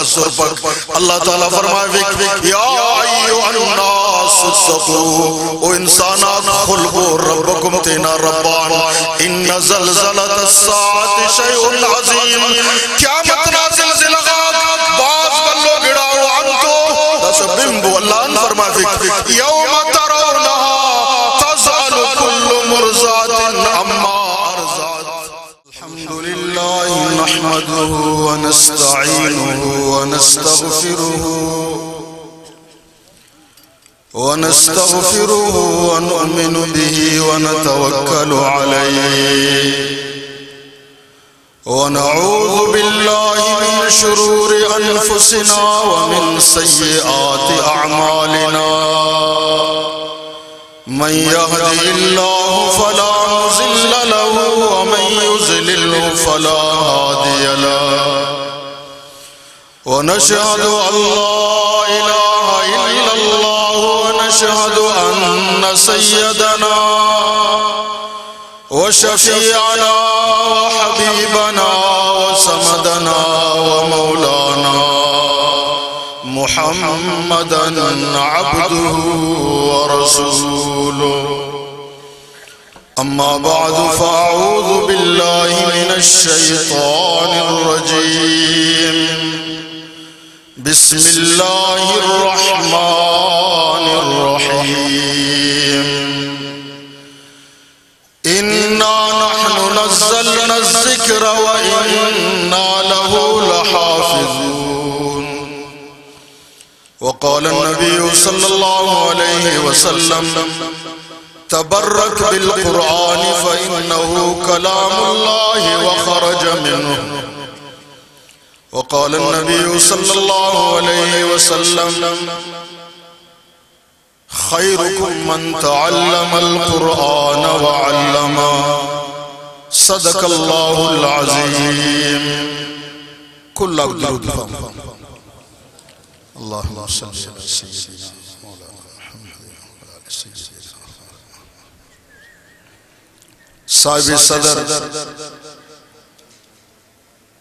تکسر پر اللہ تعالیٰ فرمائے یا ایوہ الناس اتقوا او انسانات خلقوا ربکم تینا ربان ان زلزلۃ الساعۃ شیء عظیم قیامت نازل زلغات باز بلو گڑاؤ انتو دس بمبو اللہ فرمائے یوم ترونہا تزعل کل مرضات عما ارضات الحمدللہ نحمده ونستعینه ونستغفره ونؤمن به ونتوكل عليه ونعوذ بالله من شرور أنفسنا ومن سيئات أعمالنا من يهده الله فلا مضل له ومن يضلل فلا هادي له ونشهد أن لا إله إلا الله ونشهد أن سيدنا وشفيعنا وحبيبنا وسندنا ومولانا محمدا عبده ورسوله أما بعد فأعوذ بالله من الشيطان الرجيم بسم الله الرحمن الرحيم إنا نحن نزلنا الذكر وإنا له لحافظون وقال النبي صلى الله عليه وسلم تبرك بالقرآن فإنه كلام الله وخرج منه وقال النبي صلى الله عليه وسلم خيركم من تعلم القرآن وعلمه صدق الله العظيم كل درود اللهم صل على سيدنا مولانا محمد وعلى سيدنا صاحب صدر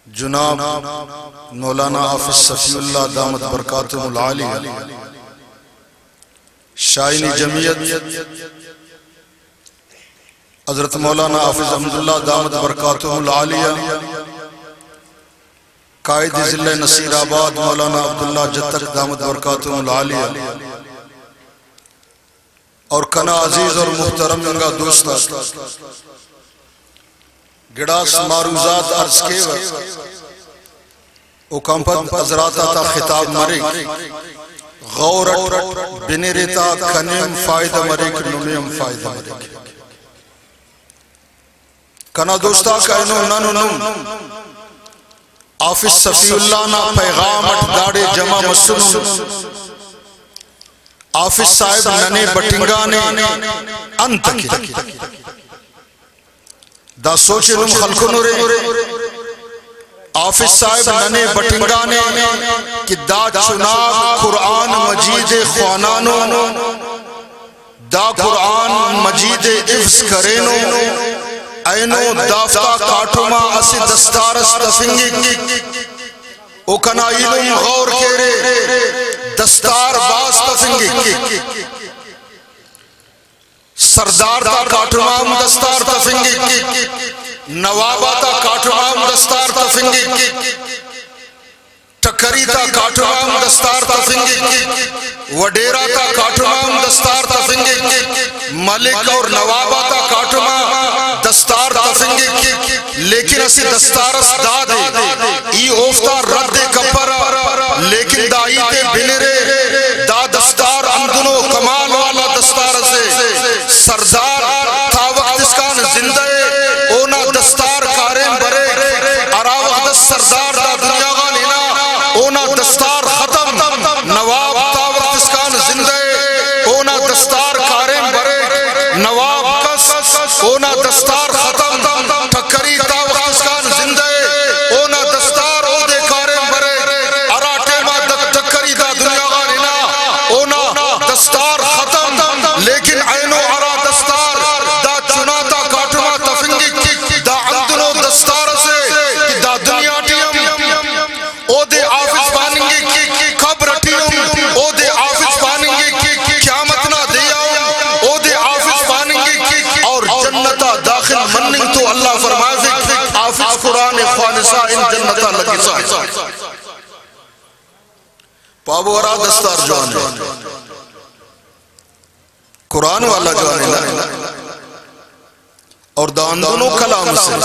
جناب مولانا حافظ صفی اللہ دامت برکاتہ العالی شائنی جمعیت حضرت مولانا حافظ حمداللہ دامت برکاتہ العالیہ قائد ضلع نصیر آباد مولانا عبداللہ جتک دامت برکاتہ العالیہ اور کنا عزیز اور محترم جنگا دوستا گڑاس معروضات عرض کے وقت اکمپت حضرات تا خطاب مرک غورت بنیرتا کنیم فائدہ مرک نمیم فائدہ مرک کنا دوستا کہنو ننو نم حافظ صفی اللہ نا پیغامت داڑے جمع مسنن حافظ صاحب ننے بٹنگانے انت کی دا سوچے نم خلقنو رے حافظ صاحب ننے بٹنگانے کہ دا چناب قرآن مجید خوانانو دا قرآن مجید عفظ کرینو اینو دافتا کاٹوما اسی دستارس تفنگی او کنا علم غور کیرے دستار باس تفنگی سردار تا کاٹوما دستار تفنگی نوابا تا کاٹوام دستار تا فنگی ٹکری تا کاٹوام دستار تا فنگی وڈیرا تا کاٹوام دستار تا فنگی ملک اور نوابا تا کاٹوام دستار تا فنگی لیکن اسی دستارس دا دے ای اوفتا رد کپرا لیکن دائی تے بنرے دا دستار اندنو کمال والا دستار سے سردار تا وقت اس کا زندہ اونا دستار کاریں برے اراوہ دست سردار دا دنیا غانینا اونا دستار ختم نواب تاوت اسکان زندے اونا دستار کاریں برے نواب کس اونا دستار ختم ٹکری تاوت اسکان زندے اونا دستار او دے کاریں برے اراٹے ما ٹکری دا دنیا غانینا اونا نساء جنتا لگسا پاورا دستار جوان قرآن والا جوان ہے اور داندنو کلام سے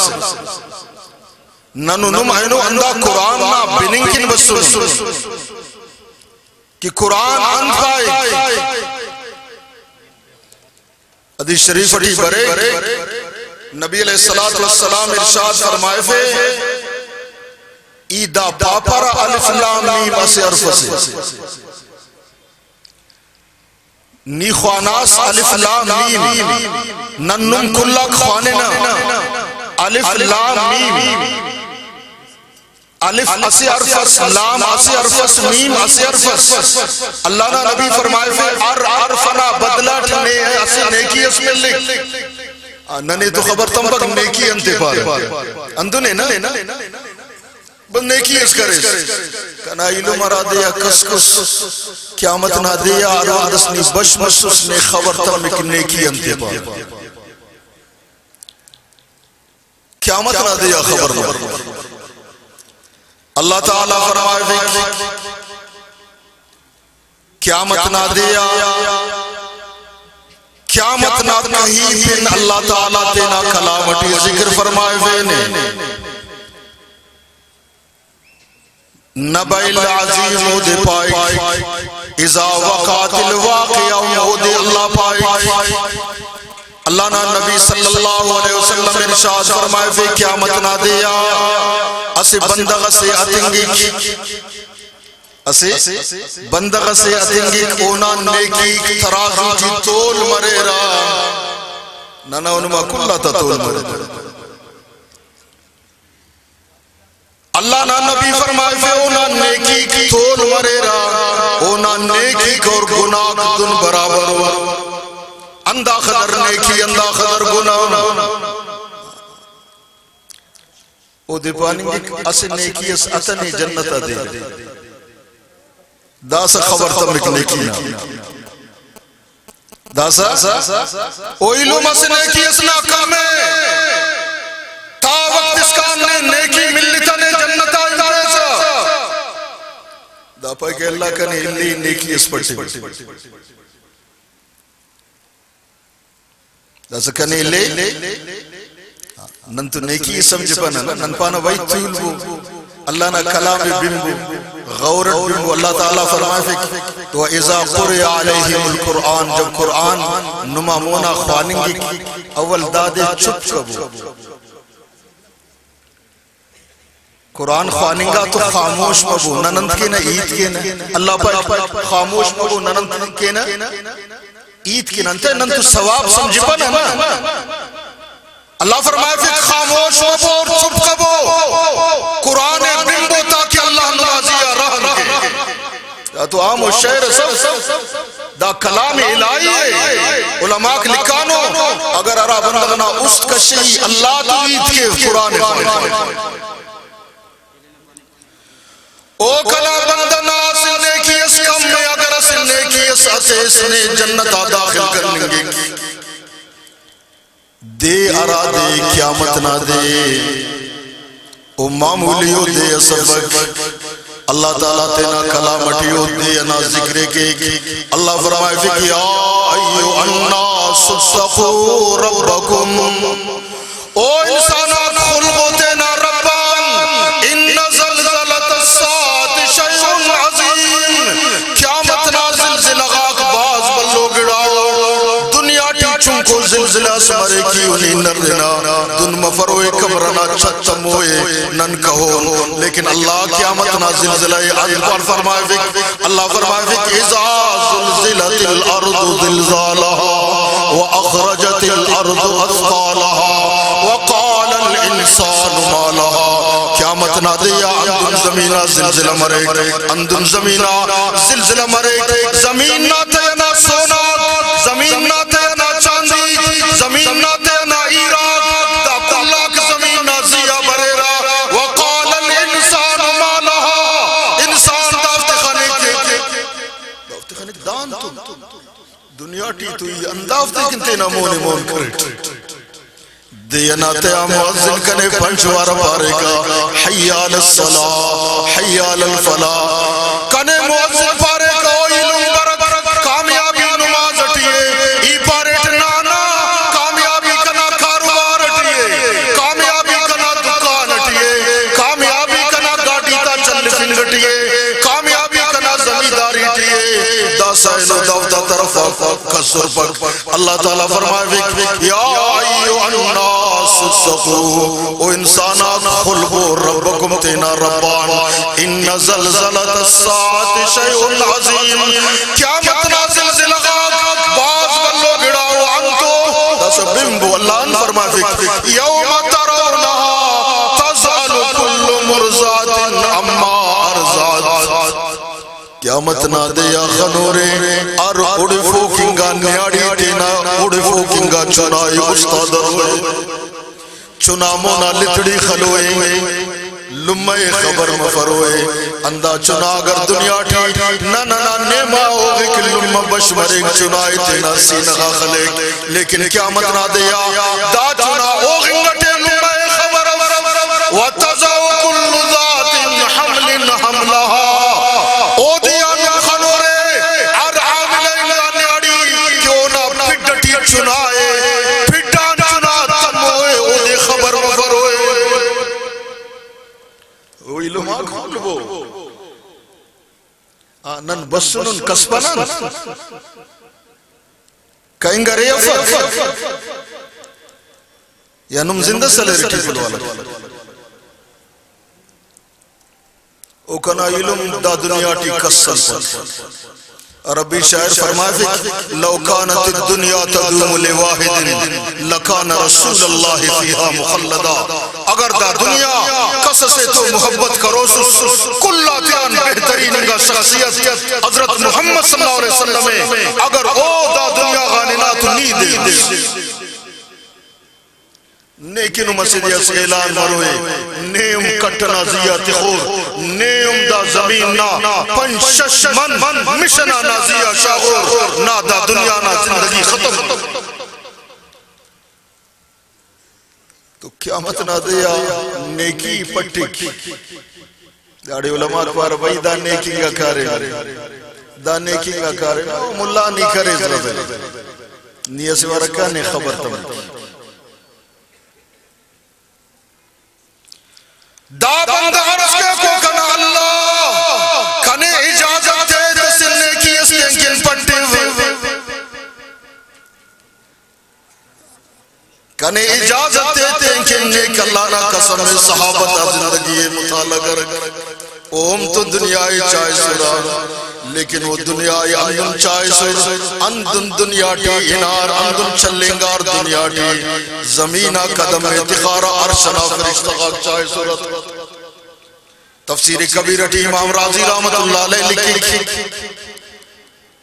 ننو نمائنو اندہ قرآن نا بننکن بسن کہ قرآن اند پائے حدیث شریف اٹھی برے نبی علیہ السلام ارشاد فرمائے فے ایدہ پاپر الف لام میم اسے عرف سے نیخواناس الف لام میم ننم کلا خواننا الف لام میم الف اسی عرفس لام اسی عرفس میم اسی عرفس اللہ نا نبی فرمائے فے عرفنا بدلہ ٹھنے اسی نیکی اس میں لکھ ننے تو خبر تم پر نیکی انتے پارے اندو نے نا بس نیکی اس کرے کنا ایلو مرا دیا کس کس قیامت نہ دیا آرادس نی بش بش اس نے خبر تم ایک نیکی انتے پارے قیامت نہ دیا خبر نہ اللہ تعالیٰ فرمائے فے قیامت نہ دیا قیامت نہ کہیں پھر اللہ تعالیٰ تینا کلامتی ذکر فرمائے فے نے نبع العظیم دے پائے اذا وقات الواقع دے اللہ پائے اللہ نا نبی صلی اللہ علیہ وسلم ارشاد فرمائے فے قیامت نہ دیا اسے بندغ سے اتنگی اسے بندغ سے اتنگی اونا نیکی ترازو جی تول مرے را نانا انما کلا تا تول مرے را اللہ نا نبی فرمائے فے اونا نیکی تول مرے را اونا نیکی اور گناہ دن برابر ہوا اندہ خدر نیکی اندہ خدر گناہ او دے پانیں گے اسے نیکی اس اتنی جنتا دے دا سا خبر تم ایک نیکی نا دا سا او علوم اسے نیکی اس نا کم ہے تا وقت اس کا نے نیکی ملتا نے جنتا انتے سا دا پائی کہ اللہ کا نے نیکی اس پڑھتے دا سا کنے لے نن تو نیکی سمجھ پانا نن پانا وہی تول وہ اللہ نا کلام بمبو غورت بمبو اللہ تعالیٰ فرمائے فکر تو اذا قرئ علیہم القرآن جب قرآن نمامونا خواننگی اول دادے چھپ کبو قرآن خواننگا تو خاموش مبو ننند کے نا عید کے نا اللہ پر خاموش مبو ننند کے نا عید کے نا نن تو ثواب سمجھ پانا اللہ فرمائے پھر خاموش ہو اور چھپ کبو قرآن بمبو تاکہ اللہ نوازیہ رہن کے تو عام و شہر سب دا کلام الہی ہے علماء کے لکھانو اگر ارہ بندگنا اس کشی اللہ تو عید کے قرآن او کلام بندنا سننے کی اس کم میں اگر سننے کی اس اسے نے جنتا داخل کرنے گے دے ارادے قیامت نہ دے او معمولیو دے سبق اللہ تعالیٰ تینا کلامٹیو دے انا ذکرے کے اللہ فرمائے فکی ایو الناس اتقوا ربکم او انسانات خلقو تینا ربان ان زلزلت الساعت شیء عظیم قیامت نہ زلزلہ غاق باز بلو گڑاؤ دنیا ٹیچوں کو زلزلہ سمرے کی انہی نردنا دن مفروئے کمرنا چھتم ہوئے نن کہو لیکن اللہ قیامت نہ زلزلہ عظیم فرمائے فک اللہ فرمائے فک اذا زلزلت الارض زلزالها واخرجت الارض اثقالها وقال الانسان ما لها قیامت نہ دیا اندن زمینہ زلزلہ مرے اندن زمینہ زلزلہ مرے زمین نہ تینا سونا زمین نہ تینا چاندی زمین نہ تینا عراق دا اللہ کی زمین نہ زیا بریرا وقال الانسان ما لها انسان دافت خانے کے دان تو دنیا ٹی تو یہ اندافت کنتے نہ مونے مون کرے دیانات مؤذن کنے پنچوار پارے کا حی علی الصلاة حی علی الفلاح کنے مؤذن پارے کا علم برک کامیابی نماز اٹھئے ای پارے ٹنانا کامیابی کنا کاروبار اٹھئے کامیابی کنا دکان اٹھئے کامیابی کنا گاڑی تا چل فنگ اٹھئے کامیابی کنا زمینداری اٹھئے دا سائنو دفتا طرفا کسر پک اللہ تعالیٰ فرمائے یا ایوہ الناس اتقو او انسانات خلقو ربکم تینا ربان ان زلزلت الساعت شیء عظیم قیامتنا زلزلہ باز بلو گڑاو انتو دس بمبو اللہ فرمائے یوم ترونہا تزعل کل مرزات اما ارزات قیامت نہ دیا خنورے اور اڑ فوکنگا نیاڑی تینا اڑ فوکنگا چنائی استاد ہوئے چنا مونا لتڑی خلوئے لمعے خبر مفروئے اندہ چنا اگر دنیا ٹھی نا نیمہ ہوگی کہ لمع بشمرے چنائی تینا سینغا خلق لیکن قیامت نہ دیا دا چنا ہوگی گٹے لمعے خبر وَتَزَوْ كُلُّ ذَاتٍ حَمْلٍ حَمْلَهَا چنائے پھٹان چنا تم ہوئے او دے خبر مفر ہوئے او علماء کھول وہ آنن بسنن کسبنن کہیں گا ریفت یا نم زندہ سلے رٹی فلوالا او کنا علم دا دنیا ٹی کسن عربی شاعر فرمائے لو کانت الدنیا تدوم لواحد لکان رسول اللہ فیہا مخلدا اگر دا دنیا کس سے تو محبت کرو کلہ تیان بہترین کا شخصیت حضرت محمد صلی اللہ علیہ وسلم اگر او دا دنیا غاننا تو نہیں دے نیکن مسجد اس اعلان مروے نیم کٹنا زیادت خور نیم دا زمین نا پنشش من مشنا نا زیادت شاغور نا دا دنیا نا زندگی ختم تو قیامت نا دیا نیکی پٹک داڑے علماء کوار بھائی دا نیکی کا کارے دا نیکی کا کارے ملا نہیں کرے نیہ سے ورکا نے خبر تم دا بندہ عرض کے کو کنا اللہ کنے اجازت دے دسلنے کی اس لینکن پڑھتے ہوئے کنے اجازت دیتے ہیں کہ نیک اللہ نا قسم صحابتہ زندگی مطالعہ کر اوم تو دنیای چاہے سرا لیکن وہ دنیای اندن چاہے سر اندن دنیا ٹی انار اندن چلنگار دنیا ٹی زمینہ قدم اتخارہ عرشنا فرشتغاق چاہے سرت تفسیر کبیر ٹی امام راضی رحمت اللہ علیہ لکھی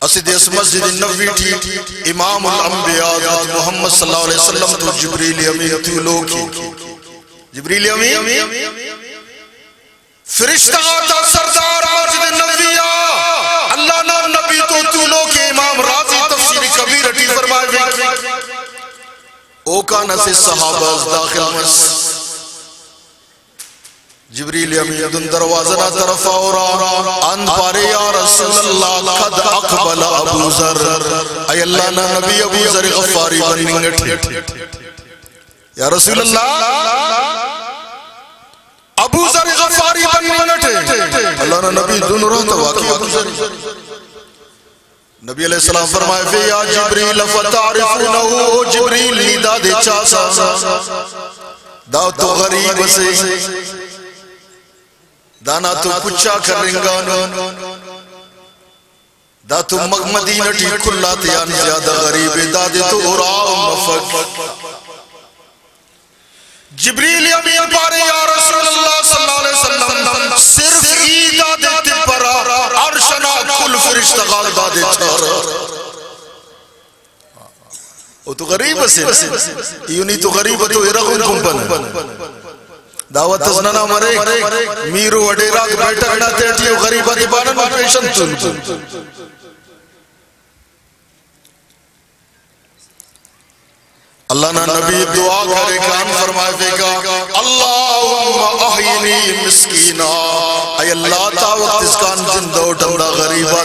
اسید اس مسجد نبوی ٹی امام الانبیاء محمد صلی اللہ علیہ وسلم تو جبریل امین تیولو کی جبریل امین فرشتہ آتا سردار مسجد نبویہ اللہ نام نبی تو تولو کے امام راضی تفسیر کبیر ٹی فرمائے اوکانا سے صحابہ داخل مس جبریل امین دن دروازنہ طرف آورا ان پارے یا رسول اللہ قد اقبل ابو ذر اے اللہ نا نبی ابو ذر غفاری بننگٹ یا رسول اللہ ابو ذر غفاری بننگٹ اللہ نا نبی دن رہتا واقعی ابو ذر نبی علیہ السلام فرمائے فی یا جبریل فتعرفونہو جبریل نیدہ دے چاسا داو تو غریب سے دانا تو پچھا کرنگانو دا تو مدینہ ٹی کھلا تیان زیادہ غریب دادے تو اراؤ مفق جبریل امین پارے یا رسول اللہ صلی اللہ علیہ وسلم صرف ایدہ دیتے پرا عرشنا کل فرشتغال دادے چھارا وہ تو غریب سے یونی تو غریب تو ارغن کمپن دعوت ازنانا مرے میرو وڈیرات بیٹھا گنا تیٹیو غریبہ دیبانا میں پیشن تن اللہ نا نبی دعا کرے کان فرمائے فیگا اللہم احینی مسکینا اے اللہ تا وقت اس کان زندہ اٹھندا غریبا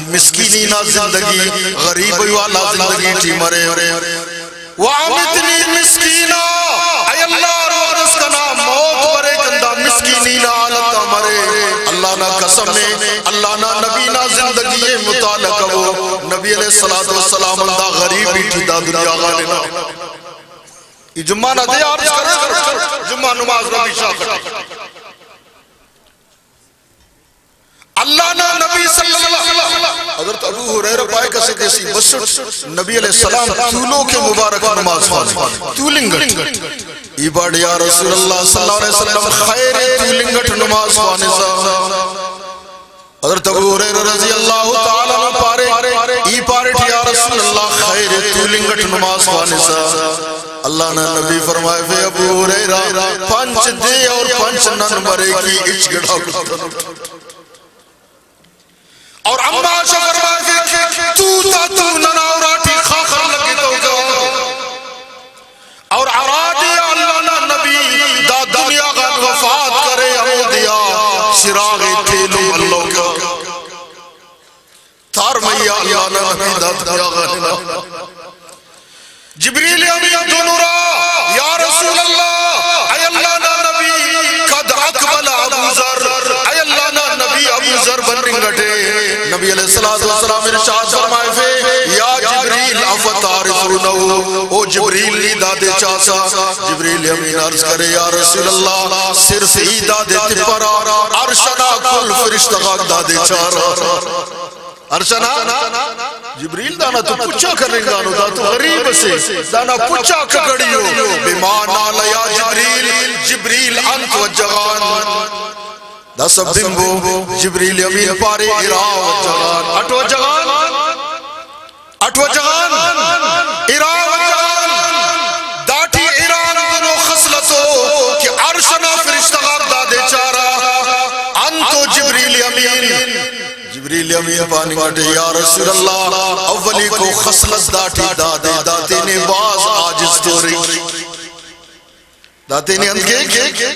مسکینینا زندگی غریبی والا زندگی ٹی مرے وعمتنی مسکینا اے اللہ روح اس کا نام موت مرے کندہ مسکینینا آلتا مرے اللہ نا قسم میں اللہ نا نبی نا زندگی متعلق ہو نبی علیہ السلام اللہ غریبی ٹی دا دنیا غالنا یہ جمعہ نہ دے عرض کرے جمعہ نماز ربی شاہ کرے اللہ نا نبی صلی اللہ علیہ وسلم حضرت ابو حریرہ پائے کسے کسی بسٹ نبی علیہ السلام طولوں کے مبارک نماز خوانے طولنگٹ یہ بڑھ یا رسول اللہ صلی اللہ علیہ وسلم خیر طولنگٹ نماز خوانے سا حضرت ابو حریرہ رضی اللہ تعالیٰ پارے ای پارے یا رسول اللہ خیر طولنگٹ نماز خوانے سا اللہ نے نبی فرمائے فے ابو حریرہ پنچ دے اور پنچ نن مرے کی اچ گڑھا گڑھا اور امبا شا فرمائے فے تو نناوراٹی خاخر لگی تو گا اور عرادی اللہ نے نبی دا دنیا غن وفات کرے عمودیا شراغ تیلو اللہ کا تار میا اللہ نے نبی دا دنیا غن جبریل امین دونورا یا رسول اللہ اے اللہ نا نبی قد اقبل ابو ذر اے اللہ نا نبی ابو ذر بن رنگٹے نبی علیہ السلام ارشاد فرمائے فے یا جبریل افتعرفونہو او جبریل لی دادے چاسا جبریل امین عرض کرے یا رسول اللہ صرف ہی دادے تپرا عرشنا کل فرشتغاق دادے چارا عرشنا جبریل دانا تو پچھا کرنے گانو دا تو غریب سے دانا پچھا ککڑیو بیمانا لیا جبریل جبریل انت و جغان دا سب دنگو جبریل امین پارے ارا و جغان اٹو جغان ارا و جغان داٹھی ایران دنو خسلتو کہ عرشنا فرشتغاق دادے چارا انتو جبریل امین جبریل امین پانی واٹے یا رسول اللہ اولی کو خسلت داٹھی دادے داتے نے باز آجز توری داتے نے اندکے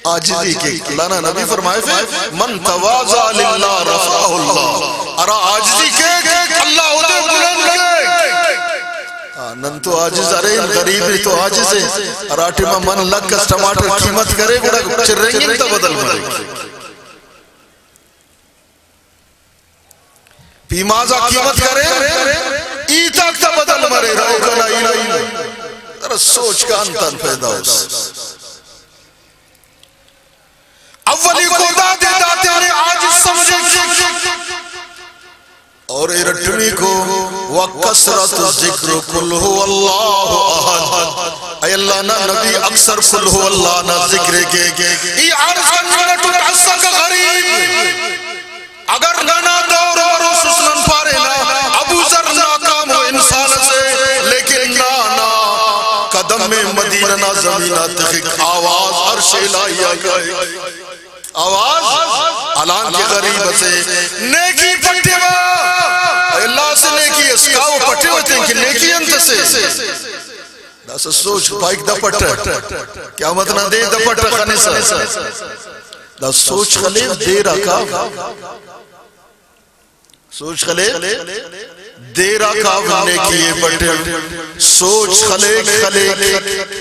آجزی کے اللہ نے نبی فرمائے فے من توازع للہ رفعہ اللہ ارا آجزی کے اللہ ادھے بلند کے نن تو آجز ارے غریب تو آجز ہے اراٹی میں من لگ کس ٹماٹر قیمت کرے گوڑا چرنگی تا بدل مرے پیمازہ قیمت کرے ای تک تا بدل مرے رہو گنا الہی ذرا سوچ کا انتن پیدا ہو اولی کو دادے داتے نے آج سمجھے اور ارٹنی کو وَقَسْرَةُ ذِكْرُ قُلْ هُوَ اللَّهُ أَحَدٌ اے اللہ نا نبی اکثر قل هو اللہ نا ذکر کے ای عرض منٹ عصا کا غریب اگر نانا دور اور سسنن پارے نا ابو ذر ناکام ہو انسان سے لیکن نانا قدم میں مدینہ نا زمینہ تخیق آواز عرش الہی آگئے آواز علان کے غریب سے نیکی پٹے با اللہ سے نیکی اسکاو پٹے ہوتے ہیں کہ نیکی انت سے دا سا سوچ بائک دا پٹا کیا مطلب دے دا پٹا خانیسا دا سوچ خلیف دے رکھا سوچ خلیف دے رکھا ونے کیے پٹے سوچ خلیف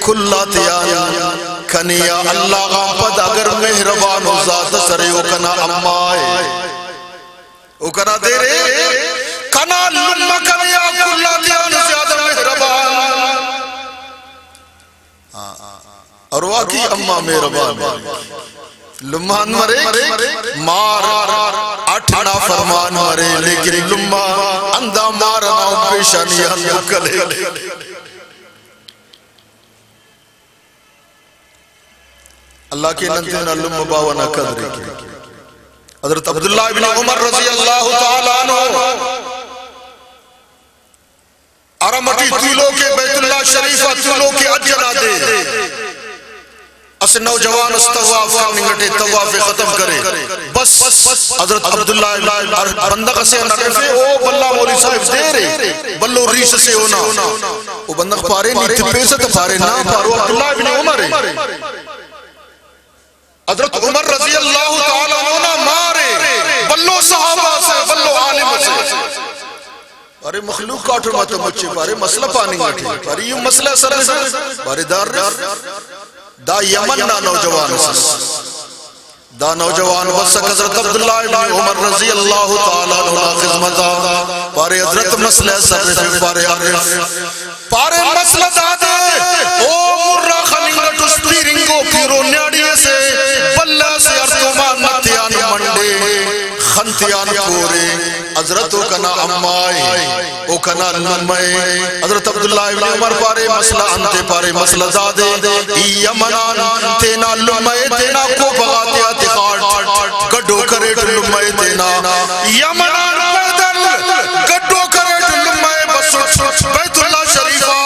کھلا تیان کنیا اللہ غامپد اگر مہربان ہو ذات سرے او کنا امائے او کنا دے رے کنا لما کنیا کھلا تیان زیادہ مہربان اور واقعی اممہ مہربان لمحان مرے مار اٹھنا فرمان مرے لیکن لمحہ اندہ مارنا پیشانی اندہ کلے اللہ کے ننتین لمحہ باونا قدر کی حضرت عبداللہ ابن عمر رضی اللہ تعالیٰ عنہ ارمٹی طولوں کے بیت اللہ شریفہ طولوں کے اجنا دے اس نوجوان اس طواف نگٹے طواف ختم کرے بس حضرت عبداللہ بندق سے نرفے او بلہ مولی صاحب دے رہے بلو ریش سے ہونا وہ بندق پارے نہیں تھے پیسے تو پارے نہ پارو عبداللہ ابن عمر حضرت عمر رضی اللہ تعالیٰ عنہ مارے بلو صحابہ سے بلو عالم سے پارے مخلوق کاٹھو ماتا مچے پارے مسئلہ پانی گاٹھے پارے یہ مسئلہ سر پارے دار دا یمن نا نوجوان سے دا نوجوان وسک حضرت عبداللہ ابن عمر رضی اللہ تعالیٰ عنہ خدمتا پارے حضرت مسئلہ سر پارے پارے مسئلہ دادے او مرہ خلنگٹ اس پیرنگو پیرو نیاڑیے سے بلہ سے ارتمان نتیان منڈے خنتیان کورے حضرت کنا امائی او کنا لمائی حضرت عبداللہ ابن عمر پارے مسئلہ انتے پارے مسئلہ دادے یمنان تینا لمائی تینا کو بغاتے آتقاٹ گڑو کریٹ لمائی تینا یمنان پیدل گڑو کریٹ لمائی بسوٹ بیت اللہ شریفہ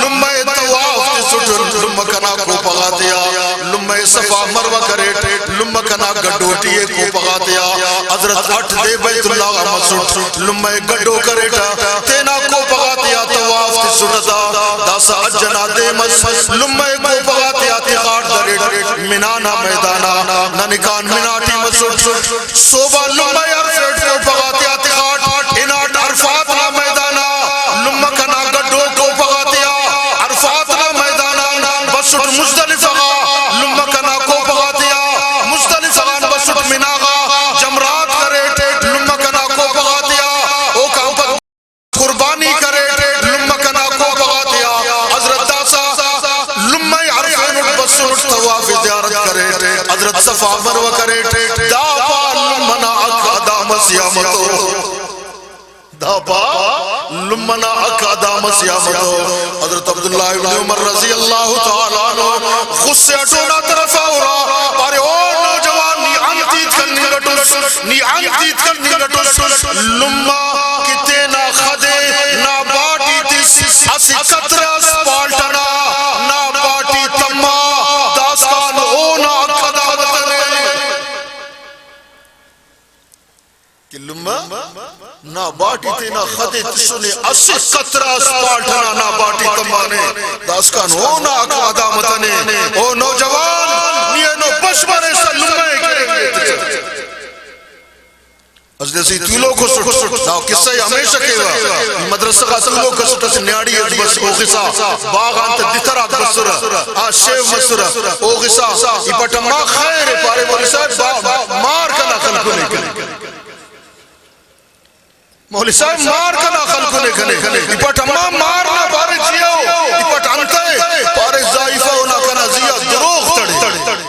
لمائی تواف تسوٹ لمکنا کو بغاتے لمائی صفا مروہ کریٹ لمکنا گڑوٹیے کو بغاتے حضرت اٹھ دے بیت اللہ مسوٹ لمائی گڑو کریٹا تینا کو بغاتے تواف تسوٹتا داسا اجنا دے مس لمائی کو بغاتے آتقاٹ دریٹ منانا میدانا ننکان مناٹی مسوٹ صوبہ لمائی عرفیٹ کو بغاتے آتقاٹ اناٹ عرفات نا میدانا لمکنا گڑو کو بغاتے عرفات نا میدانا بسوٹ مزدلفہ لمکنا کو بغاتے مزدلفہ بسوٹ مناغا جمرات کریٹ لمکنا کو بغاتے او کا قربانی کریٹ لمکنا کو بغاتے حضرت داسا لمائی عرفین بسوٹ تواف زیارت کریٹ حضرت صفا مروہ کریٹ دابا لمنا اکادا مسیامتو دابا لمنا اکادا مسیامتو حضرت عبداللہ ابن عمر رضی اللہ تعالیٰ عنہ غصے اٹھونا طرف آورا پارے او نوجوان نی انتیت کرنی گٹوس لما کتے نا خدے نا باٹی تیس اسی کترس پالٹنا نا باٹی تمہ داسکان اونا اکدا بتنے کہ لما نا باٹی تے نا خدے تسنے اسی کترس پالٹنا نا باٹی تمہ نے داسکان اونا اکدا بتنے او نوجوان نیئنو بشمرے سے لمے کریں گے از جیسی تولو کو سٹ داو قصہ ہمیشہ کہوا مدرسہ کا تولو کو سٹ اس نیاڑی ہے بس او غصہ باغان تا دترات بسرہ شیو مسرہ او غصہ یہ پٹا ما خیر پارے مولی صاحب مار کنا خلقو نے کنے مولی صاحب مار کنا خلقو نے کنے یہ پٹا ما مارنا پارے جیو یہ پٹا انتے پارے زائفہ ہونا کنا زیاد دروغ تڑے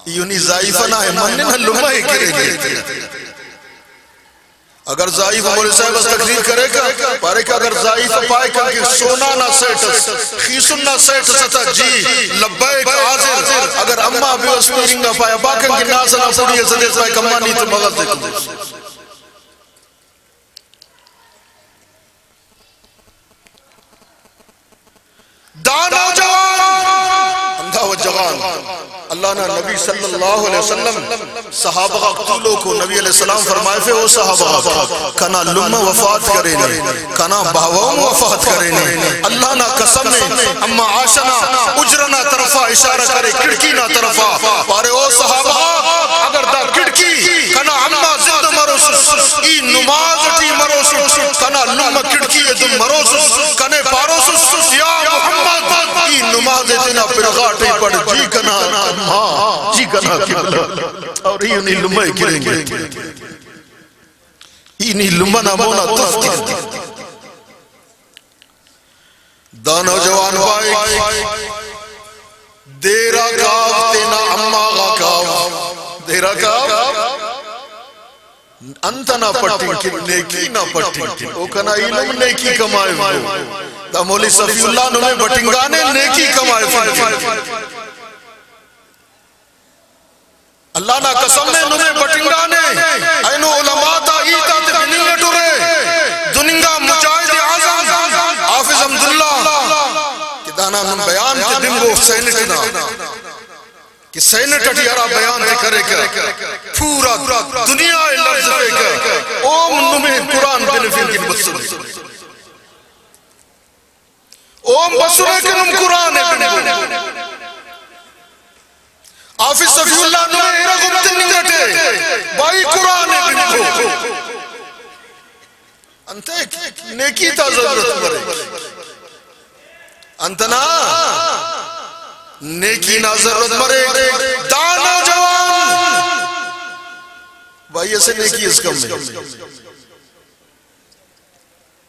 یونی ضعیفہ نہ ہے مننے نہ لمحے کرے گئے اگر ضعیفہ مولی صاحب اس تقریر کرے گا پارے کہ اگر ضعیفہ پائے کہ سونا نہ سیٹس خیسن نہ سیٹس ستا جی لبائک حاضر اگر اممہ بھی اس پیرنگا پایا باکن کی ناسا نہ پوڑی ہے صدیس پائے کمہ نہیں تو مغل دیکھ دانا جوان اندھا و جوان اللہ نے نبی صلی اللہ علیہ وسلم صحابہ قتلوں کو نبی علیہ السلام فرمائے فے او صحابہ کنا لم وفات کرینے کنا بہوام وفات کرینے اللہ نا قسم نے اما عاشنا اجرنا طرفا اشارہ کرے کڑکی نا طرفا پارے او صحابہ اگر دا کڑکی کنا اما زد مروس ای نماز ٹی مروس کنا لم کڑکی دم مروس کنے پاروس یا محمد ای نماز دینا پر غاٹی پڑ جی کنا ہاں جی کنا قبلہ اور یہ انہی لمحے کریں گے انہی لمحہ مونا تفتی دانو جوان بائی دیرہ کاف تینا اممہ غا کاف دیرہ کاف انتا نا پٹھیں کی نیکی نا پٹھیں کی او کنا علم نیکی کمائے ہو دا مولی صفی اللہ نمیں بٹنگانے نیکی کمائے ہو اللہ نا قسم نے نمیں بٹنگانے اینو علماء تا ایتا تے بنینے ٹورے دنگا مجاہد آزم حافظ حمداللہ کہ دانا من بیان تے دنگو سینٹنا کہ سینٹ اٹھیارا بیان تے کرے پورا دنیا لفظ پہ اوم نمیں قرآن بنفین کی بسر اوم بسرے کنم قرآن بنگو آفی صفی اللہ نوے ایرہ گمتن نگٹے بائی قرآن بنگو انت ایک نیکی تا ضرورت مرے انتنا نیکی نا ضرورت مرے دانا جوان بھائی ایسے نیکی اس کم میں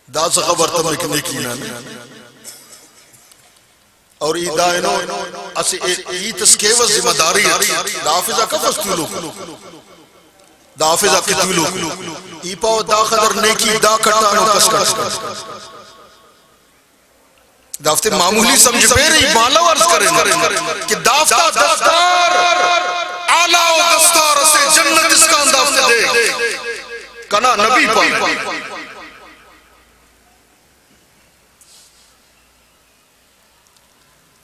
دا سا خبر تم ایک نیکی نا اور ای دائنو اسی ای تسکیوہ ذمہ داری دا حافظہ کفس تولو دا حافظہ کتولو ای پاو دا خدر نیکی دا کٹانو کس کس دافتے معمولی سمجھ پہ رہی مالا ورز کریں کہ دافتہ دفتار آلہ و دستار سے جنت اس کا اندافتے دے کنا نبی پاک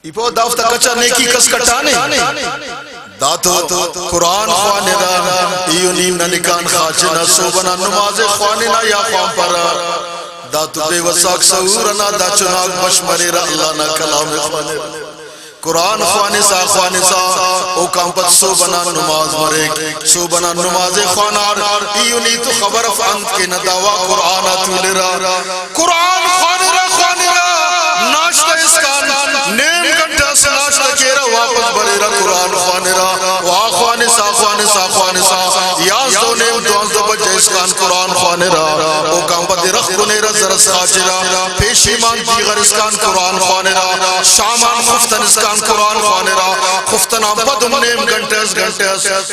ایپو دافتہ کچا نیکی کس کٹانے داتو قرآن خوانینا ایونیم ننکان خاچنا صوبنا نماز خوانینا یا خوان پرا داتو بے وساق سہورنا دا چناک بشمری را اللہ نا کلام خوانینا قرآن خوانسا او کامپت صوبنا نماز مرے صوبنا نماز خوانار ایونی تو خبر فانت کے نداوا قرآن تولی را قرآن خوانیرا ناشتہ اس کا نیم گھنٹہ سے ناشتہ کیرا واپس بریرا قرآن خوانیرا وہاں خوانسا یاز دو نیم دوانز دو بجے اس کان قرآن خوانیرا او کامپت رخ کنیرا زرس خاچرا پیشیمان دیگر اس کان قرآن خوانیرا شامان خفتن اس کان قرآن خوانیرا خفتن بدم نیم گھنٹے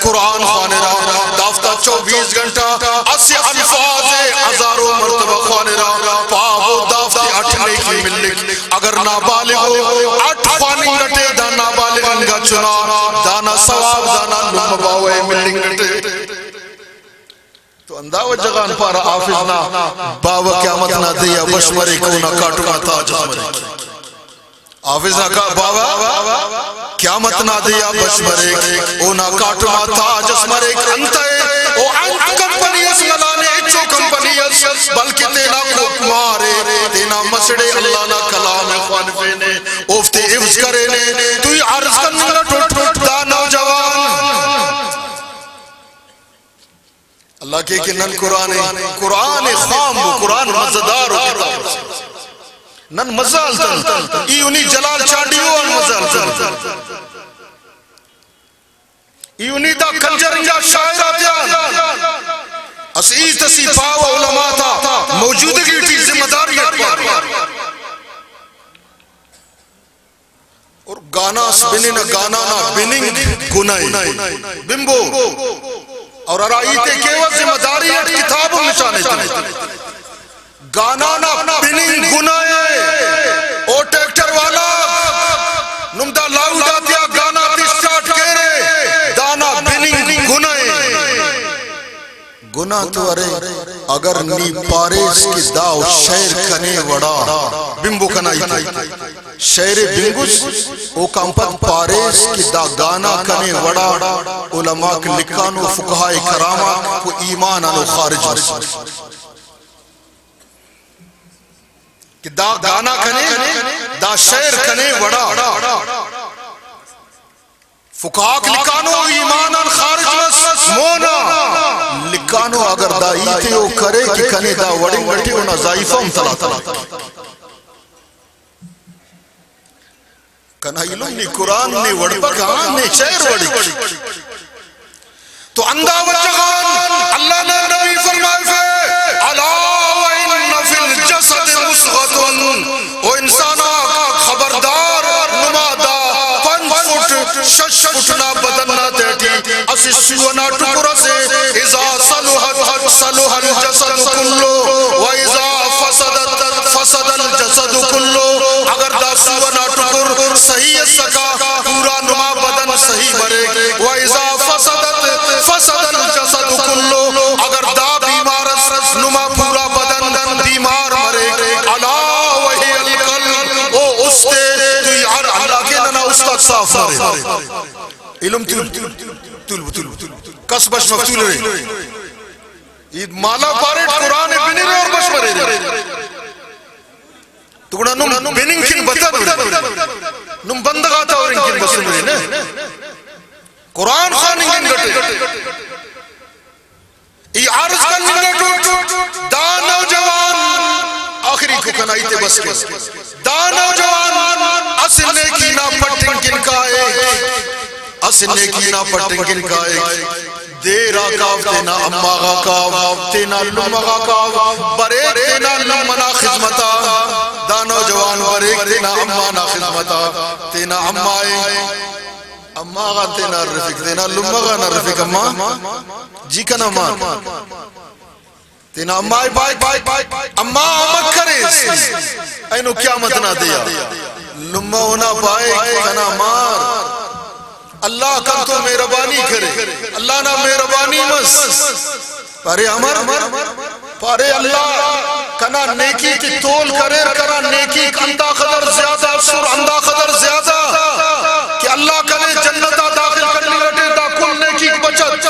قرآن خوانیرا دافتہ 24 گھنٹہ 80 الفاظ ہزاروں مرتبہ خوانیرا پاہو دافتی 8 نیکی ملک اگر نابالغ ہو 8 خوانی گھٹے دا نابالغن گا چنا دانا ثواب دانا نمباوے ملنگ گھٹے تو انداو جگان پارا آفزنا باوا قیامت نہ دیا بشمرے کو نہ کاٹو نہ تاج مرے آفزنا کا باوا قیامت نہ دیا بشمرے کو نہ کاٹو نہ تاج مرے انتے او انت کمپنی اس ملانے اچھو کمپنی اس بلکہ تینا کوک مارے تینا مسڑے اللہ نہ کلام خوان فینے اوفتے عفظ کرے نے توی عرض کرنا ٹوٹ دا نوجوان اللہ کے نن قرآن خام ہو قرآن مزدار ہو کتاب نن مزال تن ای انہی جلال چانڈی ہو ان مزال تن ای انہی دا کنجرنجا شاعر آتیان اس ای تسی پاو علماء تا موجودگی ٹی ذمہ داریت پار اور گانا سبنین گانا نا بننگ گنائی بمبو اور ارائیتے کیوہ ذمہ داری ہے کتابوں نشانے تنے گانا نا بننگ گنائے او ٹیکٹر والا نمدہ لاؤ داتیا گانا تی سٹارٹ کرے دانا بننگ گنائے گناہ تو ارے اگر نی پاریس کی داو شہر کنے وڑا بمبو کنائی تھی شہر بنگس او کامپت پاریس کی دا گانا کنے وڑا علماء کے لکھانو فقہاء کرامہ کو ایمان آنو خارج رسول کہ دا گانا کنے دا شہر کنے وڑا فقہاء کے لکھانو ایمان آن خارج رسول مونا لکھانو اگر دا ایتے او کرے کہ کنے دا وڑنگ گٹی ہونا ضائفہ امتلا کنا علم نے قرآن نے وڑپا کہاں نے شہر وڑی تو اندہ و جغان اللہ نے نبی فرمائے فے علاو ان فی الجسد مسغتن او انسانا خبردار نمادا 5 فٹ 6 فٹ نا بدن نہ تیٹی اسی سونا ٹکرہ سے اذا صلح الجسد کلو و اذا فسد الجسد کلو اگر دا سونا ٹکر صحیح سکا پورا نما بدن صحیح برے وَإِذَا فَسَدَ الْجَسَدُ كُلُّ اگر دا بیمار نما پورا بدن بیمار مرے عَلَا وَهِيَ الْقَلْبُ او استے توی اللہ کے ننا استاد صاف مرے علم تول کس بش مفتول رہے یہ مالا پاریٹ قرآن بنی رہے اور بش مرے رہے تقول نم بينكن بتدر نم بندغاتا ورنكن بسمرين قرآن خانين گٹے ای عرض کرنے گٹو دا نوجوان آخری کو کنائیتے بس کے دا نوجوان اصل نیکی نا پٹن کن کا ایک اصل نیکی نا پٹن کن کا ایک دیرا کاف تینا اما غا کاف تینا لما غا کاف بریک تینا لمنا خدمتا دا نوجوان بریک تینا اما نا خدمتا تینا اما اما غا تینا رفق تینا لما غا نا رفق اما جی کنا اما تینا اما اما آمد کریس اینو قیامت نہ دیا لما ہونا پائے کنا مار اللہ کن تو مہربانی کرے اللہ نہ مہربانی مس پارے عمر پارے اللہ کنا نیکی کی تول کرے کنا نیکی اندہ قدر زیادہ سر اندہ قدر زیادہ کہ اللہ کنے جنتہ داخل کرنی رٹے دا کل نیکی بچت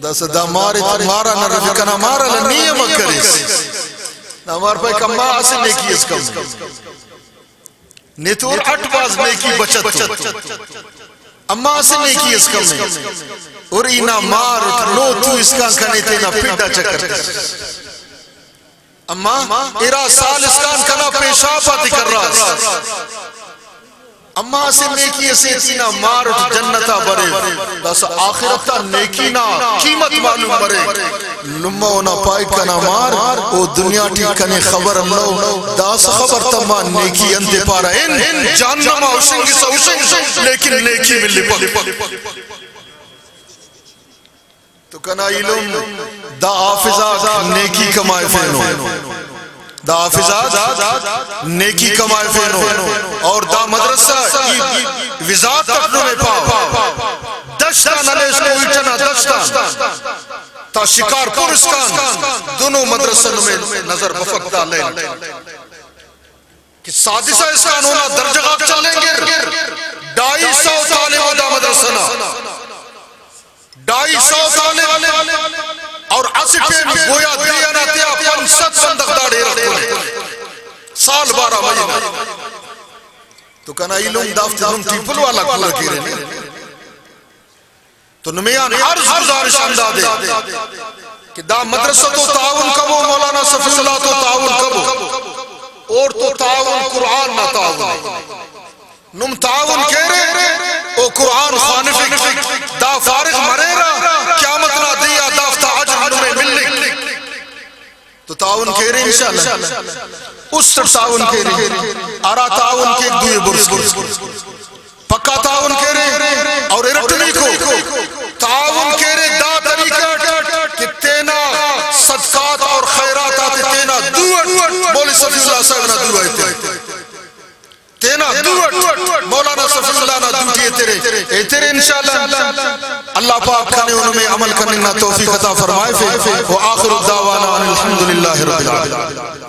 دس دا مارا نہ رفی کنا مارا لنیم کریس نا مار پائی کما آسے نیکی اس کم نیتور اٹھ باز نیکی بچت اما آسے نیکی اس کم نہیں اور اینا مار لو تو اس کا کنے تینا پیٹا چکر اما ایرا سال اس کا کنا پیشاپا تکر رہا اما آسے نیکی اسے تینا مار جنتا برے دس آخرتا نیکی نا قیمت معلوم برے لما ہونا پائی کنا مار او دنیا ٹھیک کنے خبر اللہ داس خبر تمان نیکی اندے پارا ان جہنم اوشنگی سا اوشنگ لیکن نیکی ملی پک تو کنا علم دا حافظہ نیکی کمائے فینو دا حافظات نیکی کمائے فینو اور دا مدرسہ وزاد تکنو میں پاو دشتا نلیش کو اٹھنا دشتا تا شکار پورستان دونوں مدرسہ میں نظر بفقدہ لین کہ سادسہ اسکان ہونا درجہ چلیں گے 250 طالب دا مدرسہ 250 طالب اور عصفے میں گویا دیانا تیا 500 بندق داڑے رکھو سال 12 مہینہ تو کنا علم دافت ہم ٹیپل والا کھوڑا کی رہے تو نمیان عرض گزارش اندادے کہ دا مدرسہ تو تعاون کبو مولانا صفی اللہ تو تعاون کبو اور تو تعاون قرآن نہ تعاون نم تعاون کہہ رہے او قرآن خانفک دا فارغ مرے رہا قیامت نہ دیا دافتا عجر نمیں ملک تو تعاون کہہ رہے انشاءاللہ اس طرح تعاون کہہ رہے آرہ تعاون کے ایک دوئے برس پکا تعاون کہہ رہے اور ارٹنی کو تعاون کہہ رہے دا طریقہ کہ تینا صدقات اور خیرات آتے تینا دوٹ مولی صفی اللہ صاحب نہ دوٹ تینا دوٹ مولانا صفی اللہ نہ دوٹ یہ تیرے انشاءاللہ اللہ پاک کھانے انہوں میں عمل کرنے نہ توفیق عطا فرمائے و آخر الدعوانا الحمدللہ رب العالمین